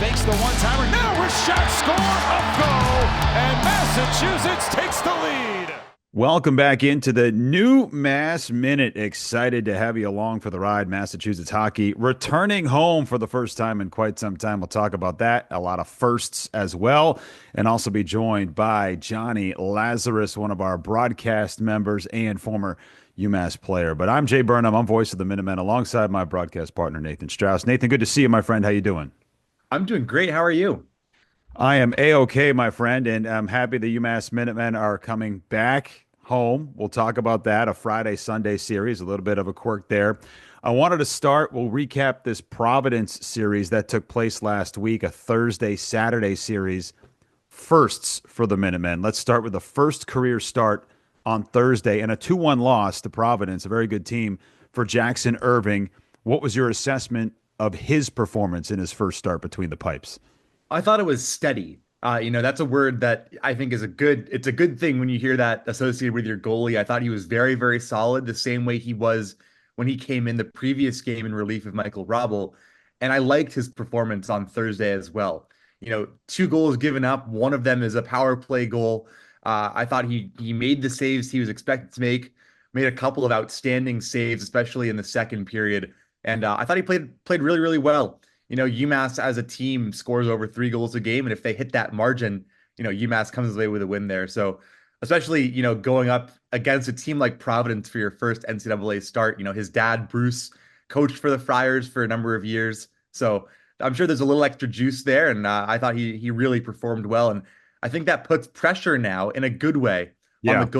fakes the one-timer. Now a shot, score, a goal, and Massachusetts takes the lead. Welcome back into the NewMass Minute. Excited to have you along for the ride. Massachusetts hockey returning home for the first time in quite some time. We'll talk about that. A lot of firsts as well. And also be joined by Jonny Lazarus, one of our broadcast members and former UMass player. But I'm Jay Burnham. I'm voice of the Minutemen alongside my broadcast partner, Nathan Strauss. Nathan, good to see you, my friend. How you doing? I'm doing great. How are you? I am A-OK, my friend, and I'm happy the UMass Minutemen are coming back home. We'll talk about that, a Friday-Sunday series, a little bit of a quirk there. I wanted to start, we'll recap this Providence series that took place last week, a Thursday-Saturday series, firsts for the Minutemen. Let's start with the first career start on Thursday and a 2-1 loss to Providence, a very good team for Jackson Irving. What was your assessment of his performance in his first start between the pipes? I thought it was steady. That's a word that I think it's a good thing when you hear that associated with your goalie. I thought he was very, very solid, the same way he was when he came in the previous game in relief of Michael Robel. And I liked his performance on Thursday as well. 2 goals given up. One of them is a power play goal. I thought he made the saves he was expected to make, made a couple of outstanding saves, especially in the second period. And I thought he played really, really well. UMass as a team scores over 3 goals a game. And if they hit that margin, UMass comes away with a win there. So especially, going up against a team like Providence for your first NCAA start, his dad, Bruce, coached for the Friars for a number of years. So I'm sure there's a little extra juice there. And I thought he really performed well. And I think that puts pressure now in a good way on Yeah. the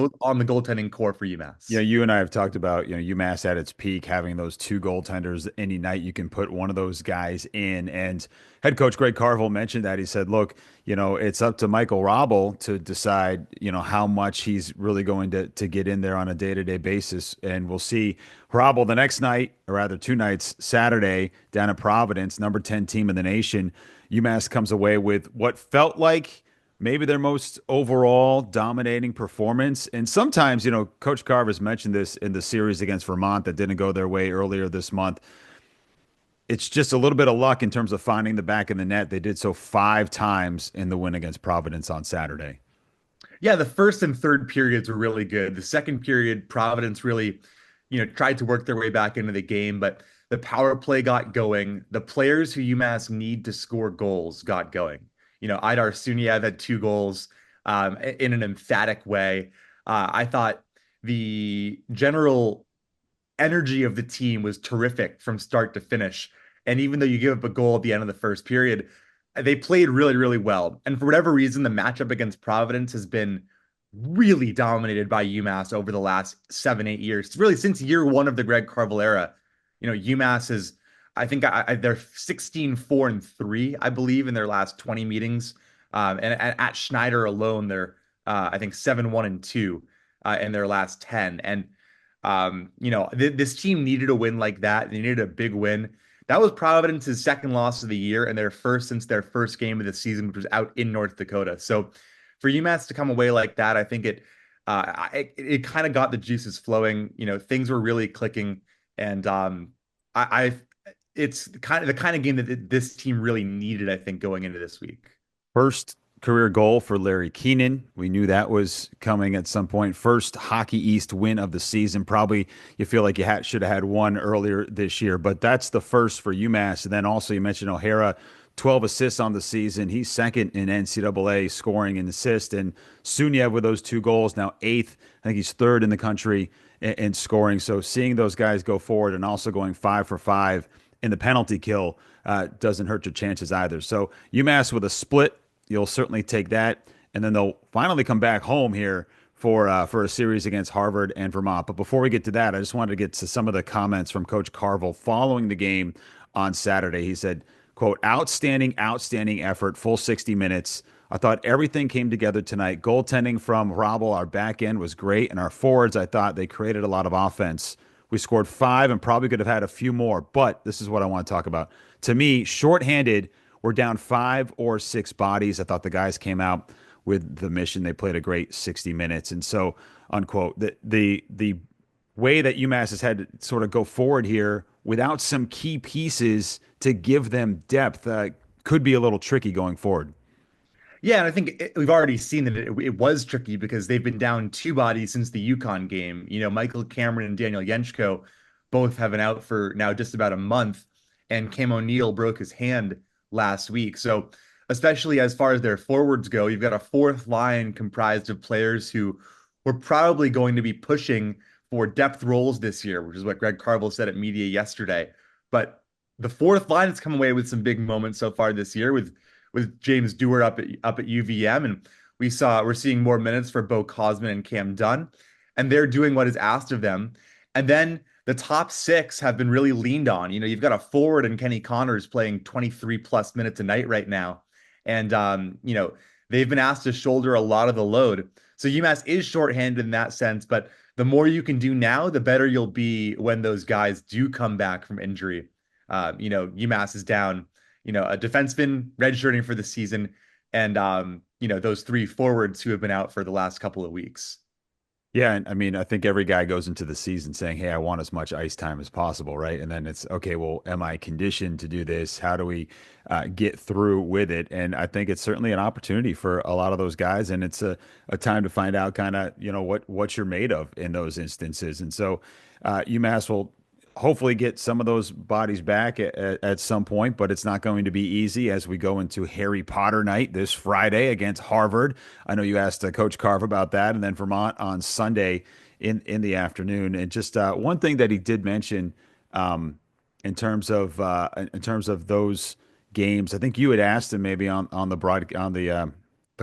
goaltending core for UMass. Yeah, you and I have talked about, UMass at its peak, having those 2 goaltenders any night. You can put one of those guys in. And head coach Greg Carville mentioned that. He said, look, it's up to Michael Robel to decide, how much he's really going to get in there on a day-to-day basis. And we'll see Robel the next night, or rather 2 nights, Saturday, down at Providence, number 10 team in the nation. UMass comes away with what felt like maybe their most overall dominating performance. And sometimes, Coach Carver's mentioned this in the series against Vermont that didn't go their way earlier this month. It's just a little bit of luck in terms of finding the back of the net. They did so 5 times in the win against Providence on Saturday. Yeah, the first and third periods were really good. The second period, Providence really, tried to work their way back into the game, but the power play got going. The players who UMass need to score goals got going. Idar Suniev had 2 goals in an emphatic way. I thought the general energy of the team was terrific from start to finish. And even though you give up a goal at the end of the first period, they played really, really well. And for whatever reason, the matchup against Providence has been really dominated by UMass over the last 7-8 years. Really, since year 1 of the Greg Carvel era, UMass is, I think they're 16-4-3, I believe, in their last 20 meetings. And at Schneider alone, they're, I think, 7-1-2 in their last 10. And, this team needed a win like that. They needed a big win. That was Providence's second loss of the year and their first since their first game of the season, which was out in North Dakota. So for UMass to come away like that, I think it kind of got the juices flowing. Things were really clicking. And it's the kind of game that this team really needed, I think, going into this week. First career goal for Larry Keenan. We knew that was coming at some point. First Hockey East win of the season. Probably you feel like you should have had one earlier this year, but that's the first for UMass. And then also you mentioned O'Hara, 12 assists on the season. He's second in NCAA scoring and assist. And Suniev with those 2 goals, now 8th. I think he's 3rd in the country in scoring. So seeing those guys go forward and also going 5 for 5 in the penalty kill doesn't hurt your chances either. So UMass with a split, you'll certainly take that. And then they'll finally come back home here for a series against Harvard and Vermont. But before we get to that, I just wanted to get to some of the comments from Coach Carvel following the game on Saturday. He said, quote, outstanding effort, full 60 minutes. I thought everything came together tonight. Goaltending from Robel, our back end was great. And our forwards, I thought they created a lot of offense. We scored 5 and probably could have had a few more. But this is what I want to talk about. To me, shorthanded, we're down 5 or 6 bodies. I thought the guys came out with the mission. They played a great 60 minutes. And so, unquote, the way that UMass has had to sort of go forward here without some key pieces to give them depth. could be a little tricky going forward. Yeah, and I think we've already seen that it was tricky because they've been down two bodies since the Yukon game. Michael Cameron and Daniel Yenchko both have been out for now just about a month, and Cam O'Neill broke his hand last week. So, especially as far as their forwards go, you've got a fourth line comprised of players who were probably going to be pushing for depth roles this year, which is what Greg Carvel said at media yesterday. But the fourth line has come away with some big moments so far this year with James Dewar up at UVM, and we're seeing more minutes for Bo Cosman and Cam Dunn, and they're doing what is asked of them. And then the top six have been really leaned on. You've got a forward and Kenny Connors playing 23 plus minutes a night right now, and they've been asked to shoulder a lot of the load. So UMass is shorthanded in that sense, but the more you can do now, the better you'll be when those guys do come back from injury. UMass is down a defenseman redshirting for the season, and those three forwards who have been out for the last couple of weeks. Yeah, and I mean, I think every guy goes into the season saying, "Hey, I want as much ice time as possible," right? And then it's okay. Well, am I conditioned to do this? How do we get through with it? And I think it's certainly an opportunity for a lot of those guys, and it's a time to find out kind of what you're made of in those instances. And so UMass will hopefully get some of those bodies back at some point, but it's not going to be easy as we go into Harry Potter night this Friday against Harvard. I know you asked Coach Carve about that, and then Vermont on Sunday in the afternoon. And just one thing that he did mention in terms of those games, I think you had asked him maybe on the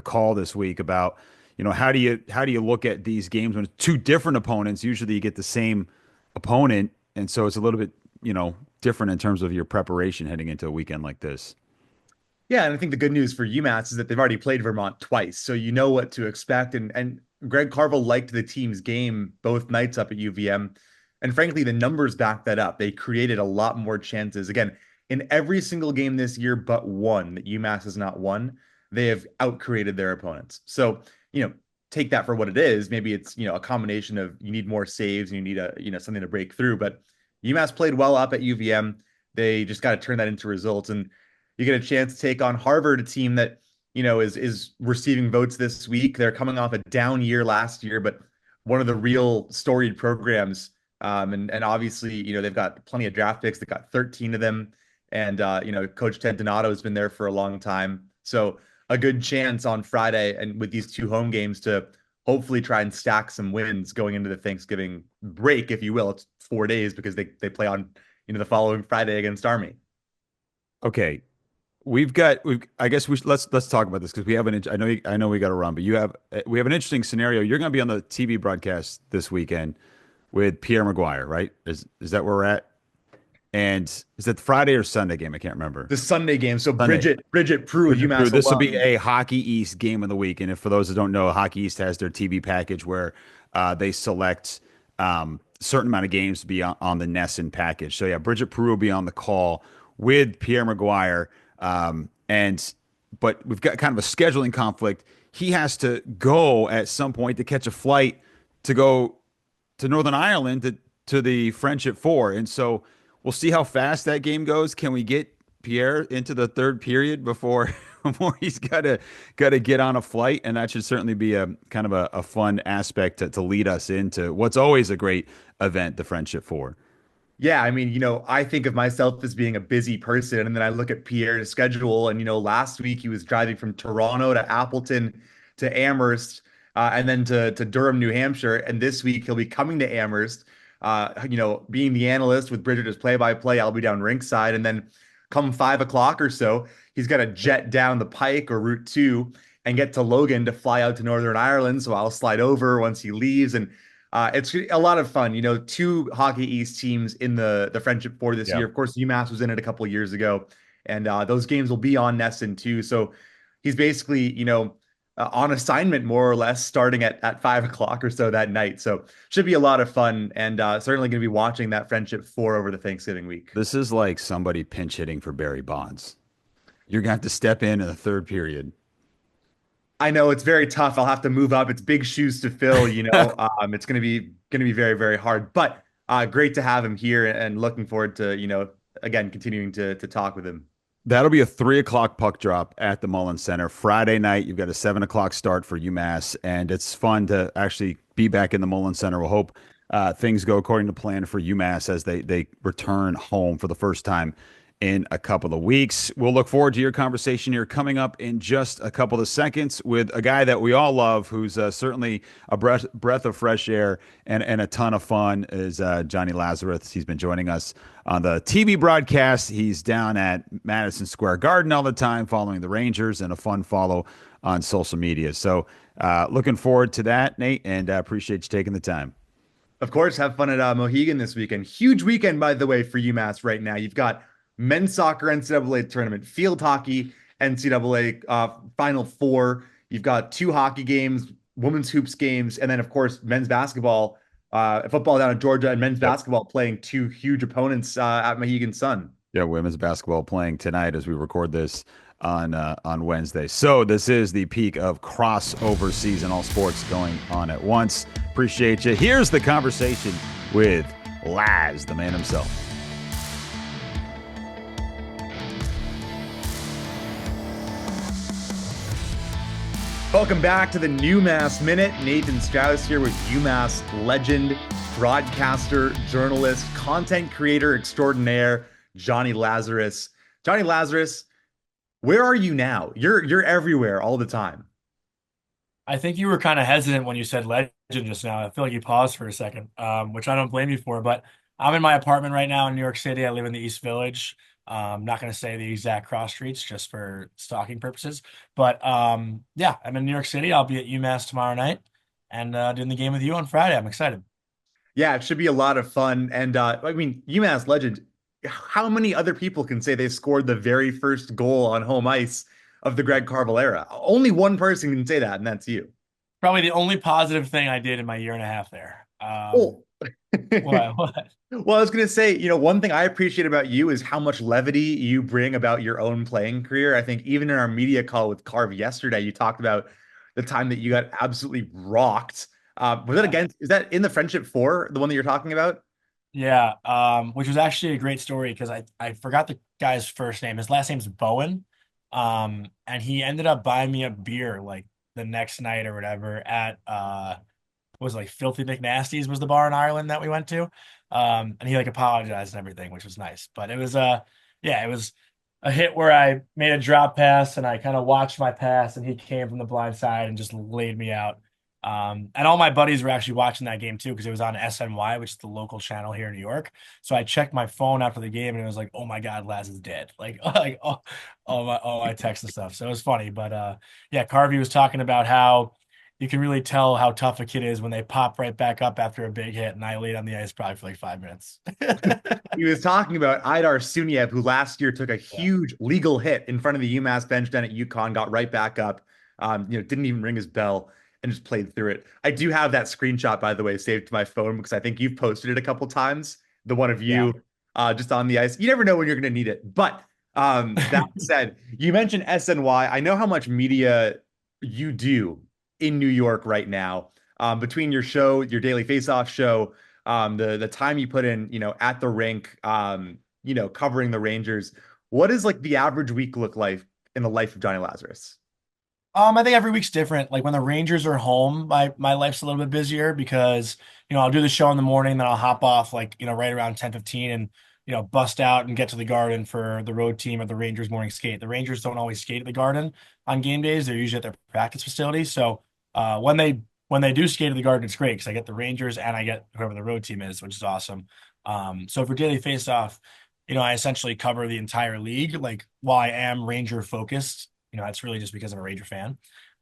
call this week about how do you look at these games when it's two different opponents? Usually you get the same opponent. And so it's a little bit, different in terms of your preparation heading into a weekend like this. Yeah, and I think the good news for UMass is that they've already played Vermont twice, so you know what to expect. And Greg Carvel liked the team's game both nights up at UVM, and frankly, the numbers back that up. They created a lot more chances. Again, in every single game this year, but one that UMass has not won, they have outcreated their opponents. So take that for what it is. Maybe it's a combination of you need more saves and you need something to break through. But UMass played well up at UVM. They just got to turn that into results, and you get a chance to take on Harvard, a team that is receiving votes this week. They're coming off a down year last year, but one of the real storied programs. And obviously they've got plenty of draft picks. They got 13 of them, and Coach Ted Donato has been there for a long time. So a good chance on Friday and with these two home games to hopefully try and stack some wins going into the Thanksgiving break, if you will. It's 4 days because they play on the following Friday against Army. Okay, I guess let's talk about this because we have I know we got to run, but we have an interesting scenario. You're going to be on the TV broadcast this weekend with Pierre Maguire, right? Is that where we're at? And is that the Friday or Sunday game? I can't remember. The Sunday game. So Sunday. Bridget Prue, UMass. This will be a Hockey East game of the week. And if for those that don't know, Hockey East has their TV package where they select a certain amount of games to be on the Nesson package. So yeah, Bridget Prue will be on the call with Pierre Maguire. But we've got kind of a scheduling conflict. He has to go at some point to catch a flight to go to Northern Ireland to the French at 4. And so we'll see how fast that game goes. Can we get Pierre into the third period before he's got to get on a flight? And that should certainly be a kind of a fun aspect to lead us into what's always a great event, the French at 4. Yeah, I mean, I think of myself as being a busy person, and then I look at Pierre's schedule, and last week he was driving from Toronto to Appleton to Amherst, and then to Durham, New Hampshire, and this week he'll be coming to Amherst. Being the analyst with Bridget as play-by-play, I'll be down rinkside, and then come 5 o'clock or so, he's got to jet down the Pike or Route 2 and get to Logan to fly out to Northern Ireland. So I'll slide over once he leaves, and it's a lot of fun. Two Hockey East teams in the Friendship 4 this year. Of course, UMass was in it a couple of years ago, and those games will be on Nesson too. So he's basically, on assignment more or less starting at 5 o'clock or so that night. So should be a lot of fun, and certainly going to be watching that Friendship 4 over the Thanksgiving week. This is like somebody pinch hitting for Barry Bonds. You're going to have to step in the third period. I know it's very tough. I'll have to move up. It's big shoes to fill, it's going to be very, very hard, but great to have him here and looking forward to, again, continuing to talk with him. That'll be a 3 o'clock puck drop at the Mullen Center. Friday night, you've got a 7 o'clock start for UMass, and it's fun to actually be back in the Mullen Center. We'll hope things go according to plan for UMass as they return home for the first time in a couple of weeks. We'll look forward to your conversation here coming up in just a couple of seconds with a guy that we all love, who's certainly a breath of fresh air and a ton of fun, is Jonny Lazarus. He's been joining us on the TV broadcast. He's down at Madison Square Garden all the time following the Rangers, and a fun follow on social media. So looking forward to that, Nate, and appreciate you taking the time. Of course, have fun at Mohegan this weekend. Huge weekend, by the way, for UMass right now. You've got men's soccer NCAA tournament, field hockey NCAA Final Four. You've got two hockey games, women's hoops games, and then, of course, men's basketball, football down in Georgia, and men's basketball playing two huge opponents at Mohegan Sun. Yeah, women's basketball playing tonight as we record this on Wednesday. So this is the peak of crossover season, all sports going on at once. Appreciate you. Here's the conversation with Laz, the man himself. Welcome back to the NewMass Minute. Nathan Strauss here with UMass legend, broadcaster, journalist, content creator extraordinaire, Jonny Lazarus. Jonny Lazarus, where are you now? You're everywhere all the time. I think you were kind of hesitant when you said legend just now. I feel like you paused for a second, which I don't blame you for. But I'm in my apartment right now in New York City. I live in the East Village. I'm not going to say the exact cross streets just for stalking purposes. But yeah, I'm in New York City. I'll be at UMass tomorrow night and doing the game with you on Friday. I'm excited. Yeah, it should be a lot of fun. And I mean, UMass legend, how many other people can say they scored the very first goal on home ice of the Greg Carvel era? Only one person can say that, and that's you. Probably the only positive thing I did in my year and a half there. Oh. What? Well, I was going to say, one thing I appreciate about you is how much levity you bring about your own playing career. I think even in our media call with Carv yesterday, you talked about the time that you got absolutely rocked. Was that against, is that in the Friendship Four, the one that you're talking about? Yeah, which was actually a great story because I forgot the guy's first name. His last name's Bowen. And he ended up buying me a beer like the next night or whatever at was like Filthy McNasty's was the bar in Ireland that we went to. And he like apologized and everything, which was nice. But it was yeah, it was a hit where I made a drop pass and I kind of watched my pass and he came from the blind side and just laid me out. And all my buddies were actually watching that game too because it was on SNY, which is the local channel here in New York. So I checked my phone after the game and it was like, oh my God, Laz is dead. Like, my text and stuff. So it was funny. But yeah, Carvey was talking about how you can really tell how tough a kid is when they pop right back up after a big hit. And I laid on the ice probably for like 5 minutes. He was talking about Idar Suniev, who last year took a huge legal hit in front of the UMass bench down at UConn, got right back up, didn't even ring his bell and just played through it. I do have that screenshot, by the way, saved to my phone because I think you've posted it a couple times. The one of you just on the ice. You never know when you're going to need it. But that said, you mentioned SNY. I know how much media you do in New York right now. Between your show, your daily face-off show, the time you put in, at the rink, covering the Rangers. What does like the average week look like in the life of Jonny Lazarus? I think every week's different. Like when the Rangers are home, my life's a little bit busier because, I'll do the show in the morning, then I'll hop off like, right around 10:15 and, bust out and get to the Garden for the road team at the Rangers morning skate. The Rangers don't always skate at the Garden on game days. They're usually at their practice facility. So when they do skate at the Garden, it's great because I get the Rangers and I get whoever the road team is, which is awesome. So for Daily Faceoff, I essentially cover the entire league. Like while I am Ranger focused, it's really just because I'm a Ranger fan.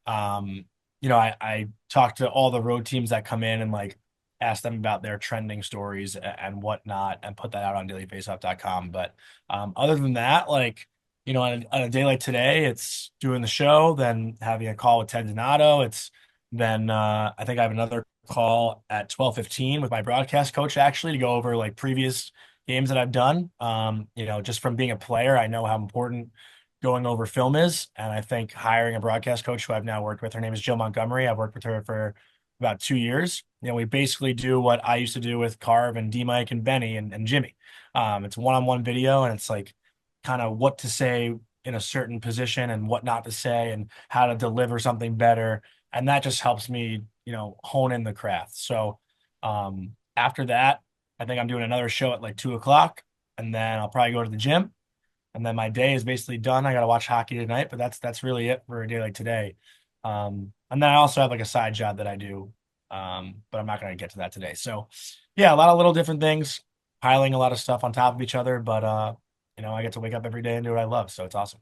I talk to all the road teams that come in and like ask them about their trending stories and whatnot and put that out on dailyfaceoff.com. But other than that, like, on a day like today, it's doing the show, then having a call with Ted Donato. It's then I think I have another call at 12:15 with my broadcast coach actually to go over like previous games that I've done. Just from being a player, I know how important going over film is. And I think hiring a broadcast coach who I've now worked with, her name is Jill Montgomery. I've worked with her for about 2 years. We basically do what I used to do with Carv and D Mike and Benny and Jimmy. It's one-on-one video and it's like kind of what to say in a certain position and what not to say and how to deliver something better. And that just helps me, hone in the craft. So after that, I think I'm doing another show at like 2 o'clock, and then I'll probably go to the gym, and then my day is basically done. I got to watch hockey tonight, but that's really it for a day like today. And then I also have like a side job that I do, but I'm not going to get to that today. So yeah, a lot of little different things, piling a lot of stuff on top of each other, but I get to wake up every day and do what I love, so it's awesome.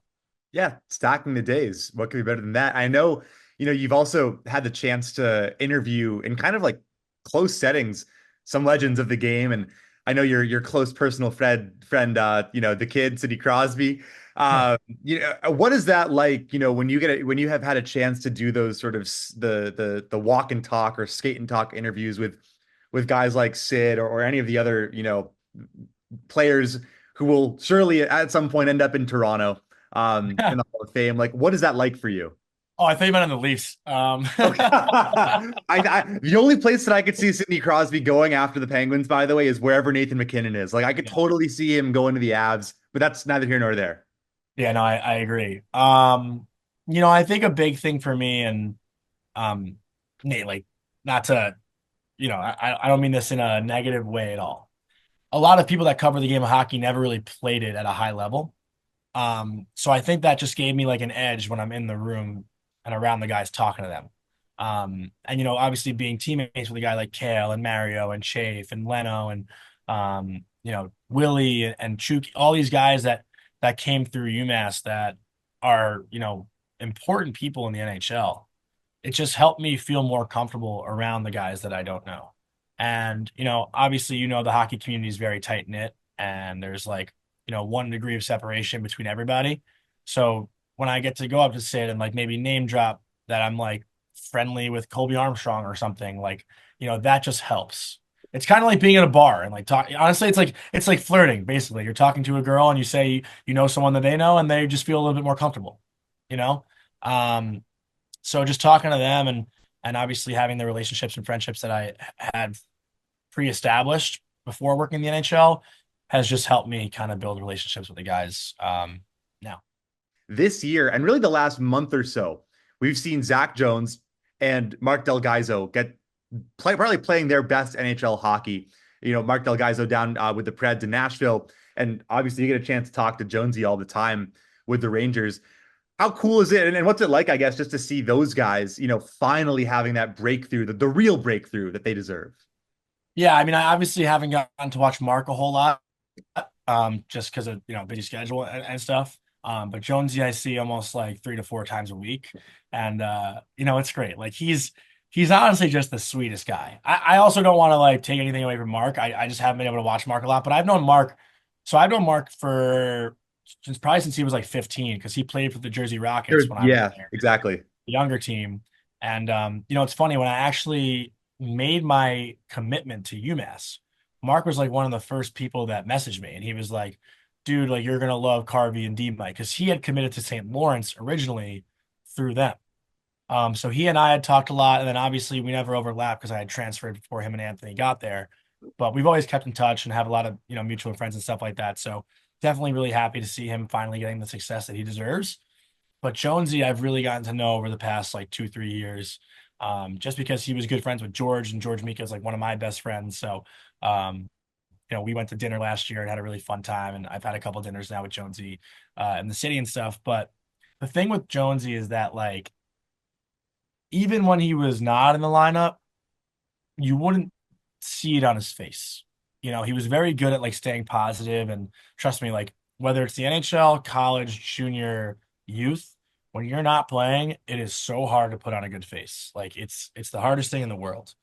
Yeah, stacking the days. What could be better than that? I know, you've also had the chance to interview in kind of like close settings some legends of the game, and I know your close personal friend, the kid, Sidney Crosby. What is that like? When when you have had a chance to do those sort of the walk and talk or skate and talk interviews with guys like Sid or any of the other players who will surely at some point end up in Toronto in the Hall of Fame. Like, what is that like for you? Oh, I thought you meant on the Leafs. Okay. The only place that I could see Sidney Crosby going after the Penguins, by the way, is wherever Nathan McKinnon is. Like, I could totally see him going to the Avs, but that's neither here nor there. Yeah, no, I agree. I think a big thing for me, and um, Nate, like, not to, I don't mean this in a negative way at all. A lot of people that cover the game of hockey never really played it at a high level. So I think that just gave me like an edge when I'm in the room and around the guys talking to them. And obviously being teammates with a guy like Kale and Mario and Chafe and Leno and Willie and Chuk, all these guys that came through UMass that are, important people in the NHL. It just helped me feel more comfortable around the guys that I don't know. And, obviously, the hockey community is very tight knit, and there's like, 1 degree of separation between everybody. So when I get to go up to Sid and like maybe name drop that I'm like friendly with Colby Armstrong or something, like, that just helps. It's kind of like being at a bar and like talk. Honestly, it's like flirting. Basically, you're talking to a girl and you say you know someone that they know, and they just feel a little bit more comfortable. You know, um, so just talking to them and obviously having the relationships and friendships that I had pre-established before working in the NHL has just helped me kind of build relationships with the guys now. This year, and really the last month or so, we've seen Zach Jones and Mark Del Gaizo probably playing their best NHL hockey. Mark Del Gaizo down with the Preds in Nashville, and obviously you get a chance to talk to Jonesy all the time with the Rangers. How cool is it? And what's it like, I guess, just to see those guys, finally having that breakthrough, the real breakthrough that they deserve? Yeah, I mean, I obviously haven't gotten to watch Mark a whole lot, just because of busy schedule and stuff. But Jonesy, I see almost like 3 to 4 times a week, and it's great. Like he's honestly just the sweetest guy. I also don't want to like take anything away from Mark. I just haven't been able to watch Mark a lot, but I've known Mark for since he was like 15, because he played for the Jersey Rockets when I was Yeah, there, exactly. the younger team. And it's funny, when I actually made my commitment to UMass, Mark was like one of the first people that messaged me, and he was like, dude, like, you're gonna love Carvey and D Mike, because he had committed to St. Lawrence originally through them. So he and I had talked a lot, and then obviously we never overlapped because I had transferred before him and Anthony got there. But we've always kept in touch and have a lot of mutual friends and stuff like that. So definitely really happy to see him finally getting the success that he deserves. But Jonesy, I've really gotten to know over the past like 2, 3 years, just because he was good friends with George, and George Mika is like one of my best friends. So we went to dinner last year and had a really fun time, and I've had a couple dinners now with Jonesy in the city and stuff. But the thing with Jonesy is that, like, even when he was not in the lineup, you wouldn't see it on his face. He was very good at like staying positive, and trust me, like, whether it's the NHL, college, junior, youth, when you're not playing, it is so hard to put on a good face. Like, it's the hardest thing in the world.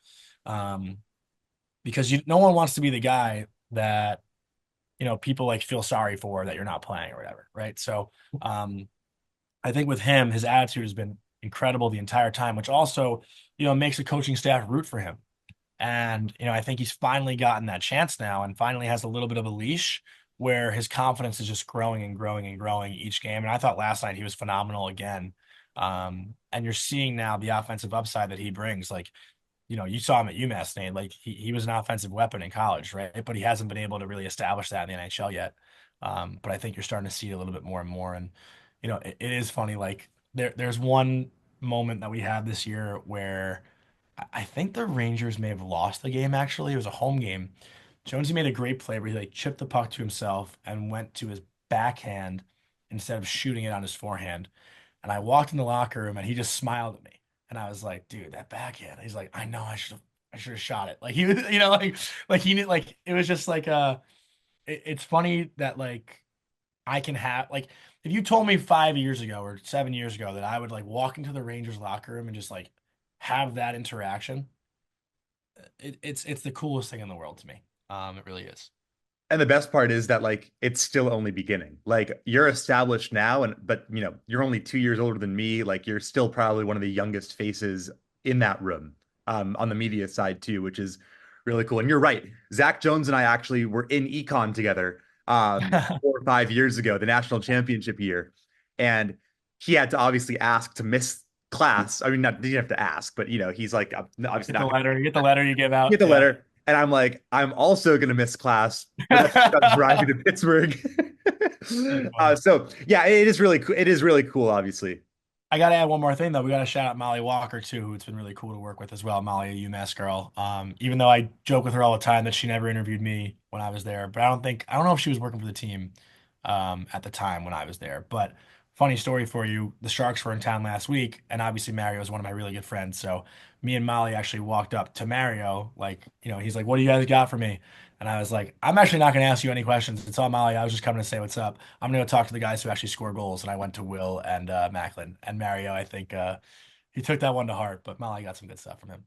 Because no one wants to be the guy that people like feel sorry for that you're not playing or whatever, right? So I think with him, his attitude has been incredible the entire time, which also makes the coaching staff root for him. And I think he's finally gotten that chance now, and finally has a little bit of a leash where his confidence is just growing and growing and growing each game. And I thought last night he was phenomenal again. And you're seeing now the offensive upside that he brings. Like, you saw him at UMass, Nate. Like, he was an offensive weapon in college, right? But he hasn't been able to really establish that in the NHL yet. But I think you're starting to see it a little bit more and more. And it is funny. Like there's one moment that we had this year where I think the Rangers may have lost the game. Actually, it was a home game. Jonesy made a great play where he like chipped the puck to himself and went to his backhand instead of shooting it on his forehand. And I walked in the locker room and he just smiled at me. And I was like, dude, that backhand. He's like, I know I should have shot it. Like he was, like he knew, like it was just like it's funny that like I can have like if you told me 5 years ago or 7 years ago that I would like walk into the Rangers locker room and just like have that interaction, it's the coolest thing in the world to me. It really is. And the best part is that like it's still only beginning. Like you're established now, but you're only 2 years older than me. Like you're still probably one of the youngest faces in that room, on the media side too, which is really cool. And you're right. Zach Jones and I actually were in econ together 4 or 5 years ago, the national championship year. And he had to obviously ask to miss class. I mean, not didn't have to ask, but he's like, obviously Get the not letter. You get the letter you give out. get the Yeah. letter. And I'm like, I'm also going to miss class, but I'm driving to Pittsburgh. So yeah, it is really cool. It is really cool, obviously. I got to add one more thing though. We got to shout out Molly Walker too, who it's been really cool to work with as well. Molly, a UMass girl. Even though I joke with her all the time that she never interviewed me when I was there, but I don't know if she was working for the team at the time when I was there. But funny story for you, the Sharks were in town last week, and obviously Mario is one of my really good friends. So me and Molly actually walked up to Mario, like, he's like, "What do you guys got for me?" And I was like, I'm actually not going to ask you any questions. It's all Molly. I was just coming to say what's up. I'm going to talk to the guys who actually score goals. And I went to Will and Macklin and Mario. I think he took that one to heart, but Molly got some good stuff from him.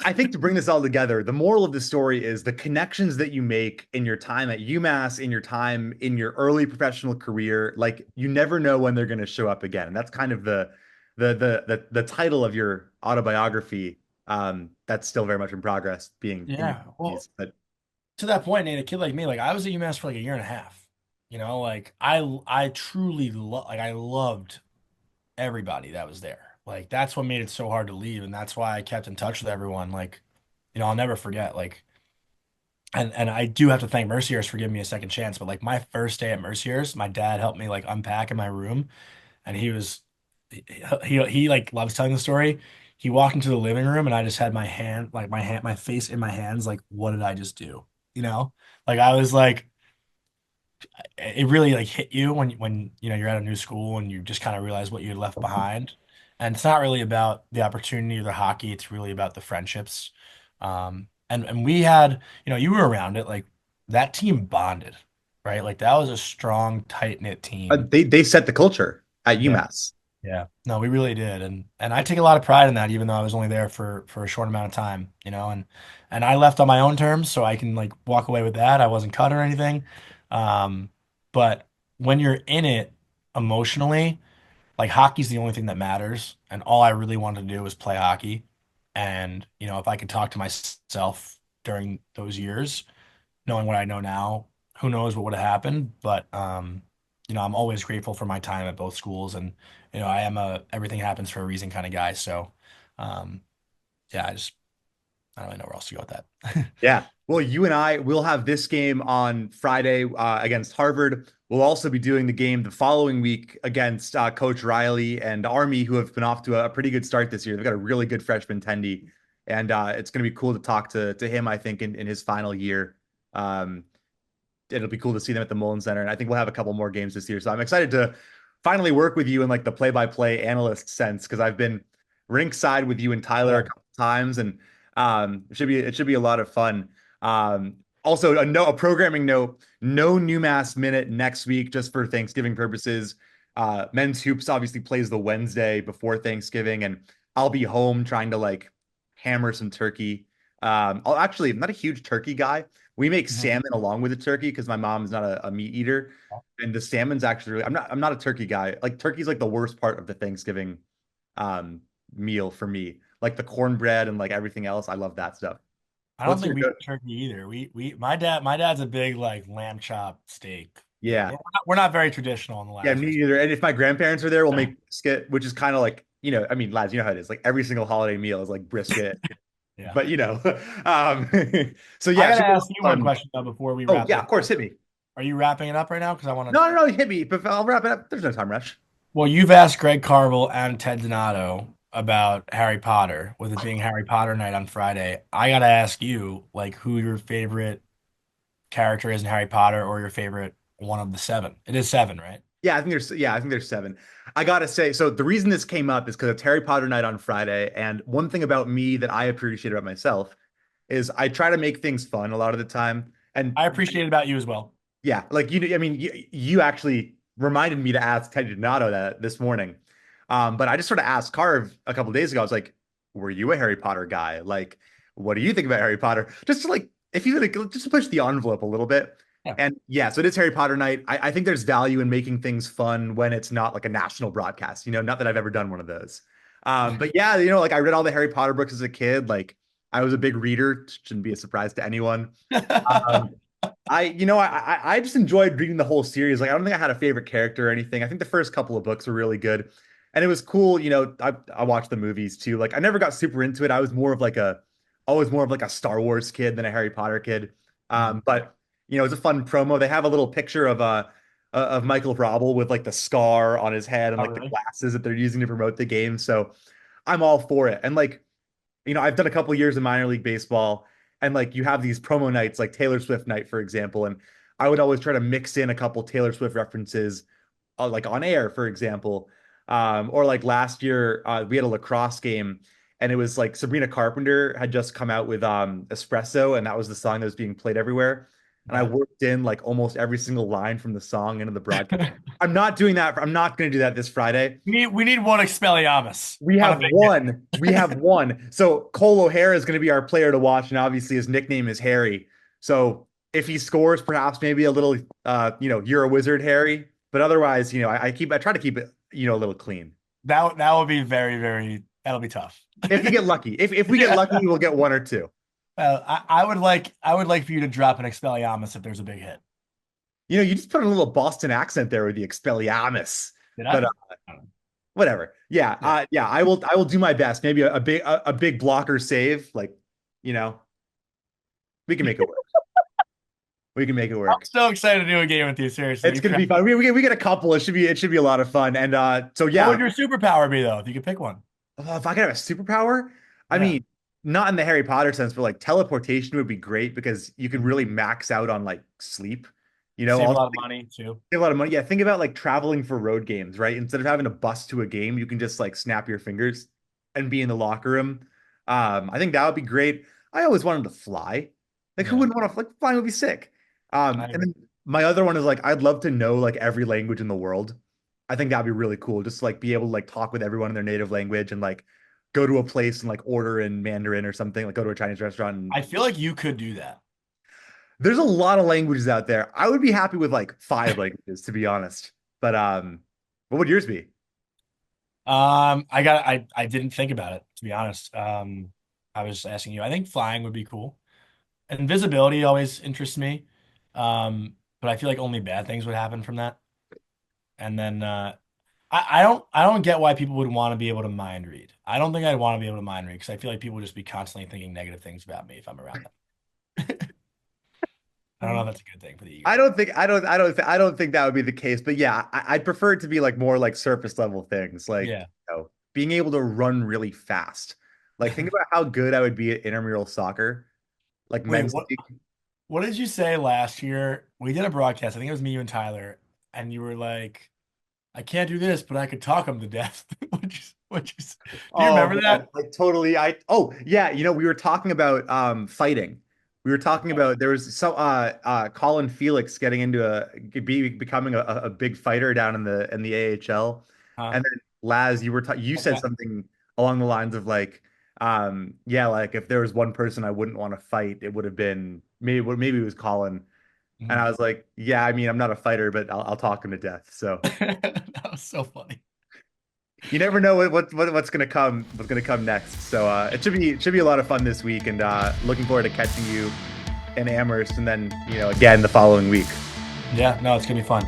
I think to bring this all together, the moral of the story is the connections that you make in your time at UMass, in your time in your early professional career, like you never know when they're going to show up again. And that's kind of the title of your autobiography. That's still very much in progress being in your Yeah. Well, but to that point, Nate, a kid like me, like I was at UMass for like a year and a half. Like I truly like I loved everybody that was there. Like that's what made it so hard to leave, and that's why I kept in touch with everyone. Like, I'll never forget. Like, and I do have to thank Mercier's for giving me a second chance. But like my first day at Mercier's, my dad helped me like unpack in my room, and he like loves telling the story. He walked into the living room, and I just had my face in my hands. Like, what did I just do? Like I was like it really like hit you when you're at a new school and you just kind of realize what you had left behind. And it's not really about the opportunity or the hockey, it's really about the friendships. And we had, you were around it, like that team bonded, right? Like that was a strong, tight-knit team. they set the culture at Yeah. UMass. Yeah. No, we really did. And I take a lot of pride in that, even though I was only there for a short amount of time, and I left on my own terms, so I can like walk away with that. I wasn't cut or anything. Um, but when you're in it emotionally, like hockey's the only thing that matters. And all I really wanted to do was play hockey. And, if I could talk to myself during those years, knowing what I know now, who knows what would have happened. But I'm always grateful for my time at both schools, and I am a everything happens for a reason kind of guy. So um, yeah, I don't really know where else to go with that. Yeah. Well, you and I will have this game on Friday against Harvard. We'll also be doing the game the following week against Coach Riley and Army, who have been off to a pretty good start this year. They've got a really good freshman Tendy, and it's going to be cool to talk to him, I think, in his final year. Um, It'll be cool to see them at the Mullen Center, and I think we'll have a couple more games this year. So I'm excited to finally work with you in like the play-by-play analyst sense, because I've been rink side with you and Tyler a couple times, and it should be a lot of fun. Also, a programming note: no NewMass minute next week, just for Thanksgiving purposes. Men's hoops obviously plays the Wednesday before Thanksgiving, and I'll be home trying to like hammer some turkey. I'm not a huge turkey guy. We make salmon along with the turkey because my mom's not a meat eater, and the salmon's actually really, I'm not a turkey guy. Like turkey's like the worst part of the Thanksgiving meal for me. Like the cornbread and like everything else. I love that stuff. I don't What's think your we go? eat turkey either. My dad's a big like lamb chop steak. Yeah. We're not very traditional in the Yeah, last. me either. And if my grandparents are there, we'll make brisket, which is kind of like, I mean, lads, you know how it is. Like every single holiday meal is like brisket. Yeah. But so I yeah, it gotta should be a lot ask of you one fun. question though before we Oh wrap yeah, this of course, up. hit me. Are you wrapping it up right now? Because I want to. No, hit me, but I'll wrap it up. There's no time rush. Well, you've asked Greg Carvel and Ted Donato about Harry Potter, with it being Harry Potter night on Friday. I gotta ask you, like, who your favorite character is in Harry Potter, or your favorite one of the seven. It is seven, right? I think there's seven. I gotta say, so the reason this came up is because it's Harry Potter night on Friday, and one thing about me that I appreciate about myself is I try to make things fun a lot of the time. And I appreciate it about you as well. yeah, like I mean, you actually reminded me to ask Ted Donato that this morning. But I just sort of asked Carve a couple of days ago. I was like, "Were you a Harry Potter guy? Like, what do you think about Harry Potter?" Just to like, if you like, just to push the envelope a little bit. Yeah. And yeah, so it is Harry Potter night. I think there's value in making things fun when it's not like a national broadcast. Not that I've ever done one of those. But yeah, like I read all the Harry Potter books as a kid. Like I was a big reader. Shouldn't be a surprise to anyone. I just enjoyed reading the whole series. Like I don't think I had a favorite character or anything. I think the first couple of books were really good, and it was cool. I watched the movies too. Like I never got super into it. I was more of like always more of like a Star Wars kid than a Harry Potter kid. But it's a fun promo. They have a little picture of Michael Robel with like the scar on his head and like the glasses that they're using to promote the game. So I'm all for it. And like, I've done a couple of years of minor league baseball, and like you have these promo nights like Taylor Swift night, for example. And I would always try to mix in a couple Taylor Swift references like on air, for example. Or like last year, we had a lacrosse game, and it was like Sabrina Carpenter had just come out with Espresso, and that was the song that was being played everywhere. And I worked in like almost every single line from the song into the broadcast. I'm not doing that. I'm not going to do that this Friday. We need one Expelliarmus. We have one. We have one. So Cole O'Hara is going to be our player to watch, and obviously his nickname is Harry. So if he scores, perhaps maybe a little, you're a wizard, Harry. But otherwise, I try to keep it, a little clean. That will be very, very. That'll be tough. If you get lucky, if we get lucky, we'll get one or two. I would like for you to drop an Expelliarmus if there's a big hit. You just put a little Boston accent there with the Expelliarmus. Did I? But whatever. Yeah. I will do my best. Maybe a big blocker save. Like, we can make it work. We can make it work. I'm so excited to do a game with you. Seriously, it's gonna be fun. We get a couple. It should be a lot of fun. And so yeah. What would your superpower be though, if you could pick one? Oh, if I could have a superpower, I mean, not in the Harry Potter sense, but like teleportation would be great because you can really max out on like sleep. Save a lot of money too. Save a lot of money. Yeah, think about like traveling for road games, right? Instead of having to bus to a game, you can just like snap your fingers and be in the locker room. I think that would be great. I always wanted to fly. Like, who wouldn't want to? Like, flying would be sick. And then my other one is like, I'd love to know like every language in the world. I think that'd be really cool. Just to, like be able to like talk with everyone in their native language and like go to a place and like order in Mandarin or something, like go to a Chinese restaurant. And I feel like you could do that. There's a lot of languages out there. I would be happy with like 5 languages, to be honest. But what would yours be? I didn't think about it, to be honest. I was asking you. I think flying would be cool. Invisibility always interests me. But I feel like only bad things would happen from that. And then I don't get why people would want to be able to mind read. I don't think I'd want to be able to mind read because I feel like people would just be constantly thinking negative things about me if I'm around them. I don't know if that's a good thing for the ego. I don't think that would be the case. But yeah, I'd prefer it to be like more like surface level things, like being able to run really fast. Like think about how good I would be at intramural soccer. Like men's league. What did you say last year? We did a broadcast. I think it was me, you, and Tyler, and you were like, "I can't do this, but I could talk them to death." Do you remember that? Like totally. We were talking about fighting. We were talking about there was some Colin Felix getting into becoming a big fighter down in the AHL, and then Laz, you said something along the lines of like, like if there was one person I wouldn't want to fight, it would have been maybe it was Colin, and I was like, yeah, I mean I'm not a fighter, but I'll talk him to death. So that was so funny. You never know what's gonna come next. So it should be a lot of fun this week, and looking forward to catching you in Amherst, and then again the following week. Yeah, no, it's gonna be fun.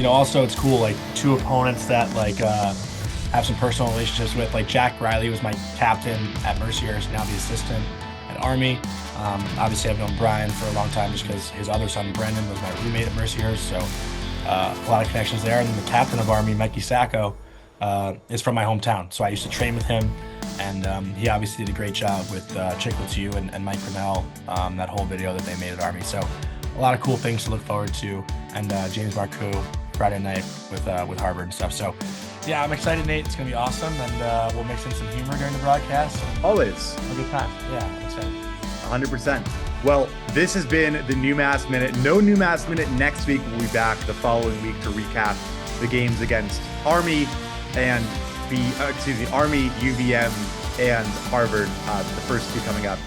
Also it's cool, like 2 opponents that like have some personal relationships with. Like Jack Riley was my captain at Mercier, now the assistant at Army. Obviously, I've known Brian for a long time just because his other son, Brendan, was my roommate at Mercyhurst. So a lot of connections there. And then the captain of Army, Mikey Sacco, is from my hometown. So I used to train with him. And he obviously did a great job with Chicklets U and Mike Grinnell, that whole video that they made at Army. So a lot of cool things to look forward to. And James Barcoo Friday night with Harvard and stuff. So yeah, I'm excited, Nate. It's going to be awesome. And we'll mix in some humor during the broadcast. Always. Have a good time. Yeah, I'm excited. 100%. Well, this has been the NewMass Minute. No NewMass Minute next week. We'll be back the following week to recap the games against Army and Army, UVM, and Harvard. The first two coming up,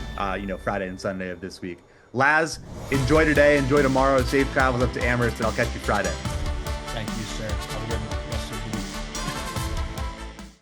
Friday and Sunday of this week. Laz, enjoy today, enjoy tomorrow. Safe travels up to Amherst, and I'll catch you Friday. Thank you, sir. Have a good one.